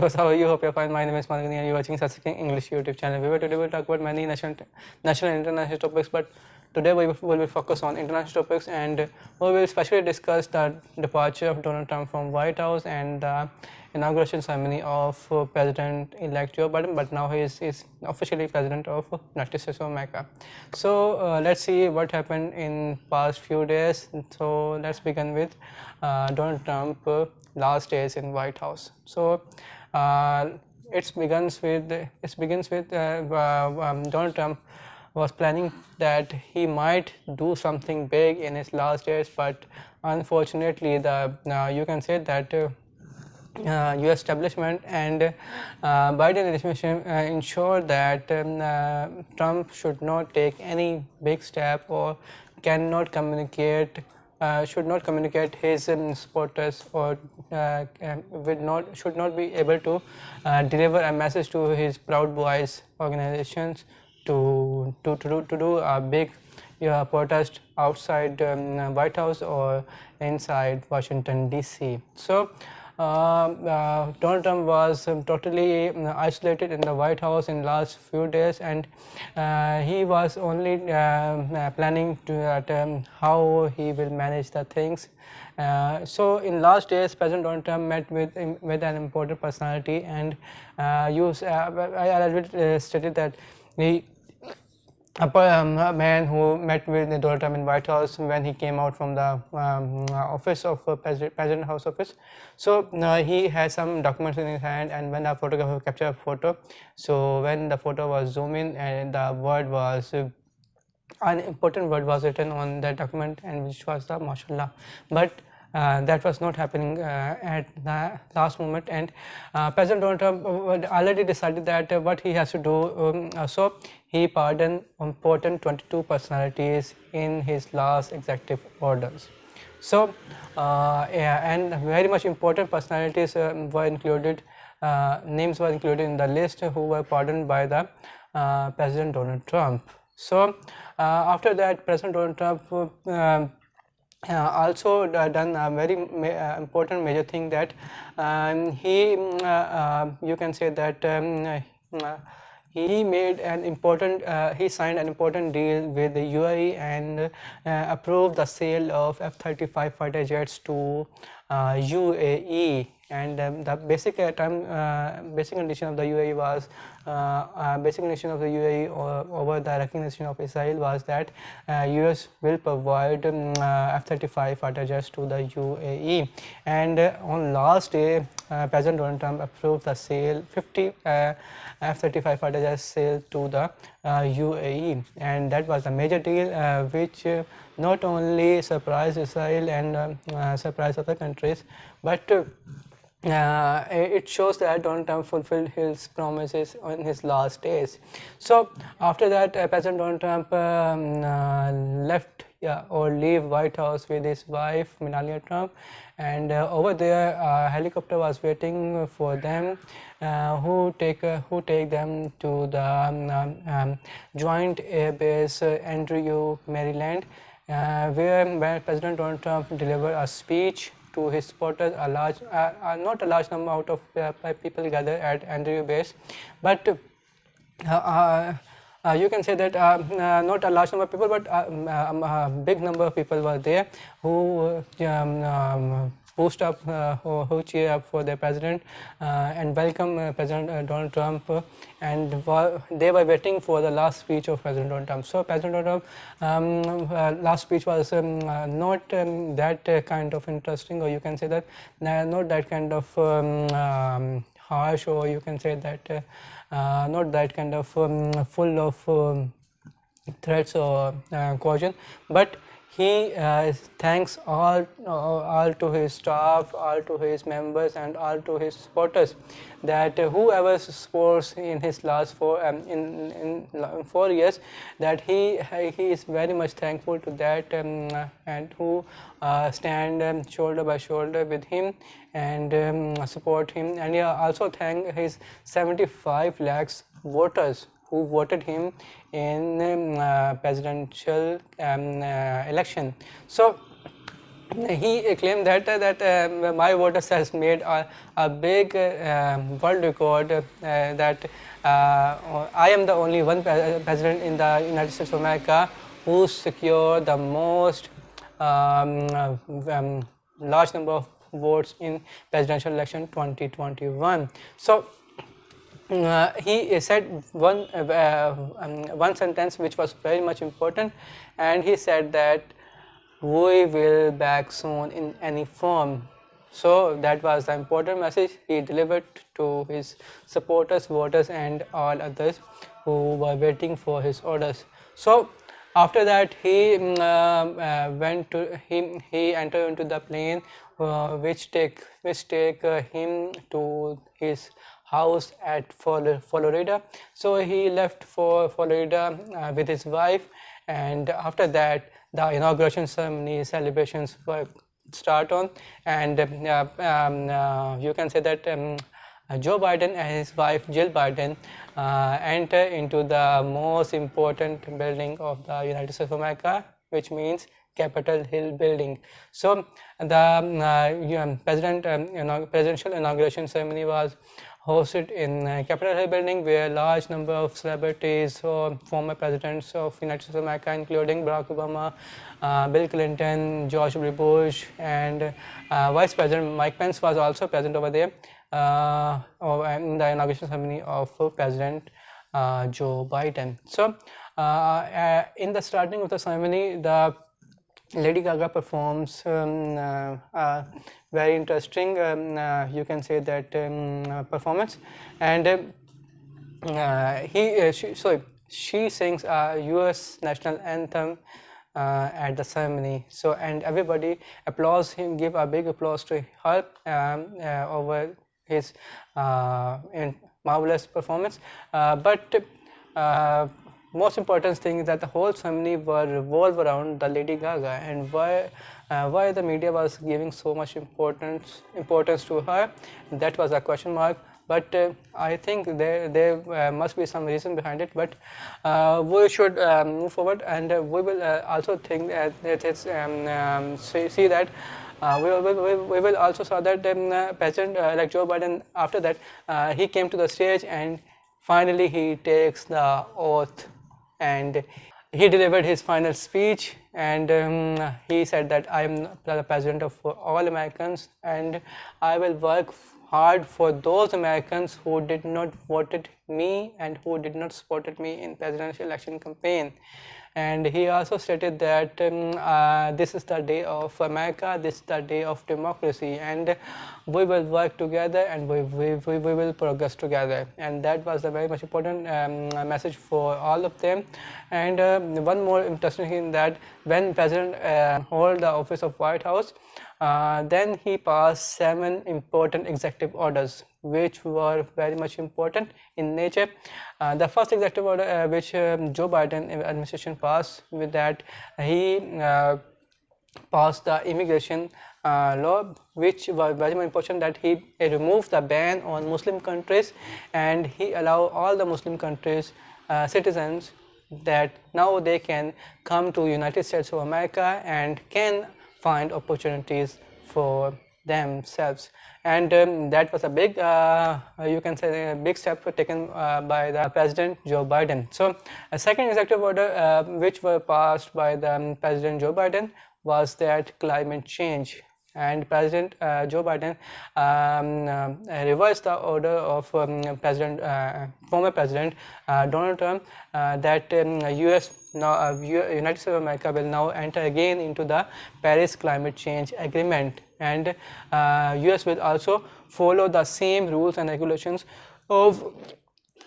viewers, how are you? Hope you're fine. My name is Ghani and you're watching Siasi English YouTube channel. Today we'll talk about many national and international topics, but today we will focus on international topics, and we will especially discuss the departure of Donald Trump from White House and the inauguration ceremony of President-elect Joe Biden, but now he is officially President of United States of America. So let's see what happened in past few days. So let's begin with Donald Trump last days in White House. So it begins with Donald Trump was planning that he might do something big in his last days, but unfortunately the you can say that US establishment and Biden administration ensured that Trump should not take any big step or cannot communicate should not communicate his supporters or should not be able to deliver a message to his Proud Boys organizations to do a big protest outside White House or inside Washington DC. So Donald Trump was totally isolated in the White House in last few days, and he was only planning to how he will manage the things. So in last days, President Donald Trump met with an important personality, and I already stated that a man who met with Donald Trump in White House when he came out from the office of President House office. So he had some documents in his hand, and when the photographer captured a photo, so when the photo was zoom in and the word was an important word was written on that document, and which was the mashallah, but that was not happening at the last moment, and President Donald Trump already decided that what he has to do. So he pardoned important 22 personalities in his last executive orders. So and very much important personalities were included, names were included in the list who were pardoned by the President Donald Trump. So after that, President Donald Trump also done a very important major thing, that he you can say that he made an important he signed an important deal with the UAE and approved the sale of F-35 fighter jets to UAE, and the basic basic condition of the UAE was basic condition of the UAE over the recognition of Israel was that US will provide F-35 fighter jets to the UAE, and on last day President Donald Trump approved the sale 50 F-35 fighter jets sale to the UAE, and that was a major deal which not only surprised Israel and surprised other countries, but it shows that Donald Trump fulfilled his promises in his last days. So after that, President Donald Trump left or leave White House with his wife Melania Trump, and over there a helicopter was waiting for them who take them to the Joint Air Base Andrew, Maryland, where President Donald Trump delivered a speech to his supporters. A large, not a large number out of people gathered at Andrew Base, but you can say that not a large number of people, but a big number of people were there who boost up, who cheer up for their president and welcome President Donald Trump, and they were waiting for the last speech of President Donald Trump. So President Donald Trump last speech was not that kind of interesting, or you can say that not that kind of harsh, or you can say that not that kind of full of threats or caution, but he thanks all to his staff, all to his members, and all to his supporters, that whoever supports in his last 4 years, that he is very much thankful to that, and who stand shoulder by shoulder with him and support him. And he also thank his 75 lakhs voters who voted him in presidential election. So he claimed that my voters has made a big world record that I am the only one president in the United States of America who secured the most large number of votes in presidential election 2021. So he said one sentence which was very much important, and he said that we will back soon in any form. So that was the important message he delivered to his supporters, voters, and all others who were waiting for his orders. So after that, he he entered into the plane which take him to his house at Florida. So he left for Florida with his wife, and after that the inauguration ceremony celebrations were start on, and you can say that Joe Biden and his wife Jill Biden enter into the most important building of the United States of America, which means Capitol Hill building. So the presidential inauguration ceremony was hosted in Capitol Hill building, where a large number of celebrities or former presidents of United States of America, including Barack Obama, Bill Clinton, George W. Bush, and Vice President Mike Pence was also present over there in the inauguration ceremony of President Joe Biden. So in the starting of the ceremony, the Lady Gaga performs very interesting, you can say that performance, and she sings a U.S. national anthem at the ceremony. So and everybody applauds him, give a big applause to her over his marvelous performance. But most important thing is that the whole ceremony will revolve around the Lady Gaga, and why the media was giving so much importance to her, that was a question mark. But I think there must be some reason behind it, but we should move forward, and we will also think that it's see that we will also saw that President like Joe Biden, after that he came to the stage and finally he takes the oath, and he delivered his final speech, and he said that I am the president of all Americans, and I will work hard for those Americans who did not voted me and who did not supported me in presidential election campaign. And he also stated that this is the day of America, this is the day of democracy, and we will work together and we will progress together. And that was a very much important message for all of them. And one more interesting thing, that when President hold the office of White House, then he passed 7 important executive orders, which were very much important in nature. The first executive order which Joe Biden administration passed, with that he passed the immigration law, which was very much important, that he removed the ban on Muslim countries, and he allowed all the Muslim countries citizens that now they can come to United States of America and can find opportunities for themselves. And that was a big, you can say, a big step taken by the President Joe Biden. So a second executive order which were passed by the President Joe Biden was that climate change. And President Joe Biden reversed the order of former President Donald Trump, that United States of America will now enter again into the Paris Climate Change Agreement, and US will also follow the same rules and regulations of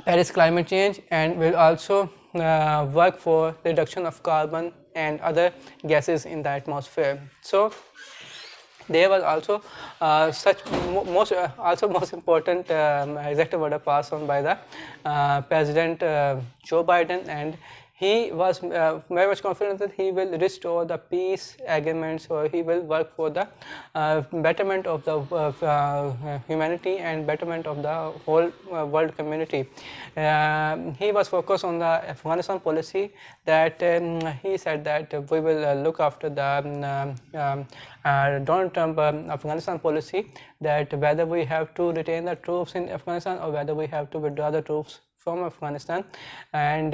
Paris climate change, and will also work for reduction of carbon and other gases in the atmosphere. So there was also most important executive order passed on by the President Joe Biden, and he was very much confident that he will restore the peace agreements, or he will work for the betterment of the humanity and betterment of the whole world community. He was focused on the Afghanistan policy, that he said that we will look after the Donald Trump Afghanistan policy, that whether we have to retain the troops in Afghanistan or whether we have to withdraw the troops from Afghanistan. And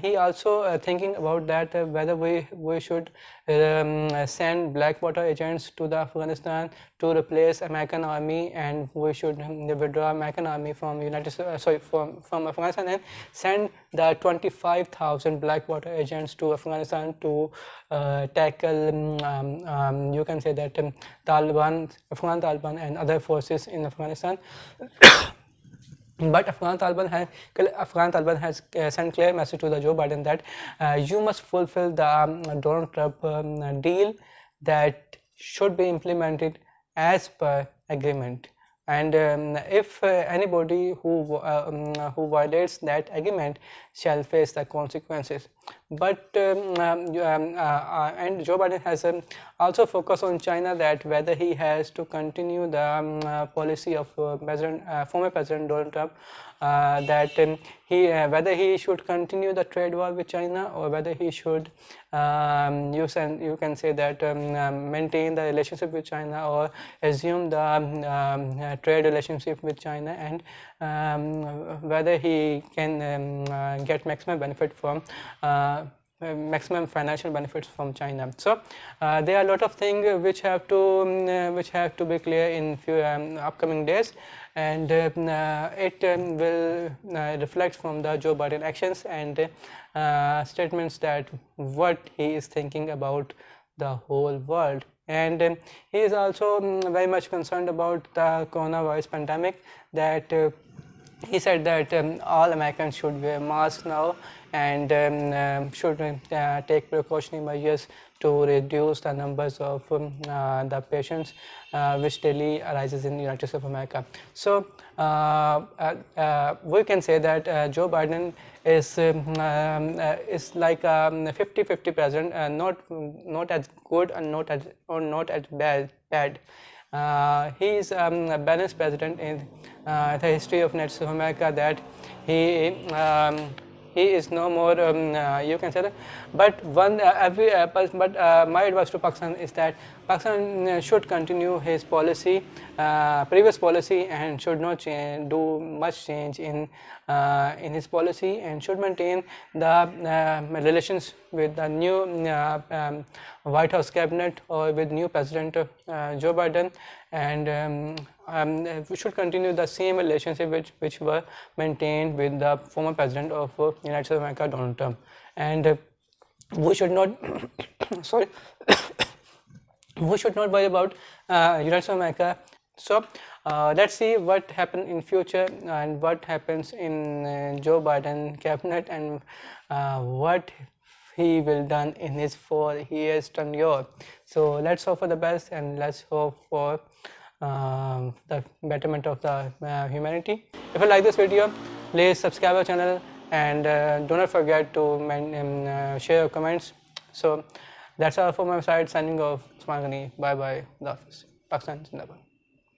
he also thinking about that whether we should send Blackwater agents to the Afghanistan to replace American army, and we should withdraw American army from from Afghanistan and send the 25,000 Blackwater agents to Afghanistan to tackle you can say that Afghan Taliban and other forces in Afghanistan. But Afghan Taliban has sent clear message to the Joe Biden that you must fulfill the Donald Trump deal that should be implemented as per agreement. And if anybody who violates that agreement shall face the consequences. But and Joe Biden has also focused on China, that whether he has to continue the policy of former President Donald Trump, that whether he should continue the trade war with China, or whether he should you can say that maintain the relationship with China, or assume the trade relationship with China, and whether he can get maximum benefit from maximum financial benefits from China. So there are a lot of things which have to be clear in few upcoming days, and it will reflect from the Joe Biden actions and statements that what he is thinking about the whole world. And he is also very much concerned about the coronavirus pandemic, that he said that all Americans should wear masks now, and should take precautionary measures to reduce the numbers of the patients which daily arises in the United States of America. So we can say that Joe Biden is like 50-50 president, not as good and not as bad. He is a balanced president in the history of United States of America, that he is no more you can say that. But my advice to Pakistan is that Pakistan should continue his policy, previous policy, and should not do much change in his policy, and should maintain the relations with the new White House cabinet, or with new President Joe Biden, and we should continue the same relationship which were maintained with the former President of United States of America, Donald Trump. And we should not sorry we should not worry about United States of America. So let's see what happens in future, and what happens in Joe Biden cabinet, and what he will done in his 4 years tenure. So let's hope for the best, and let's hope for the betterment of the humanity. If you like this video, please subscribe our channel, and do not forget to share your comments. So that's all from my side. Signing off, Usman Ghani. Bye bye. The office. Pakistan Zindabad.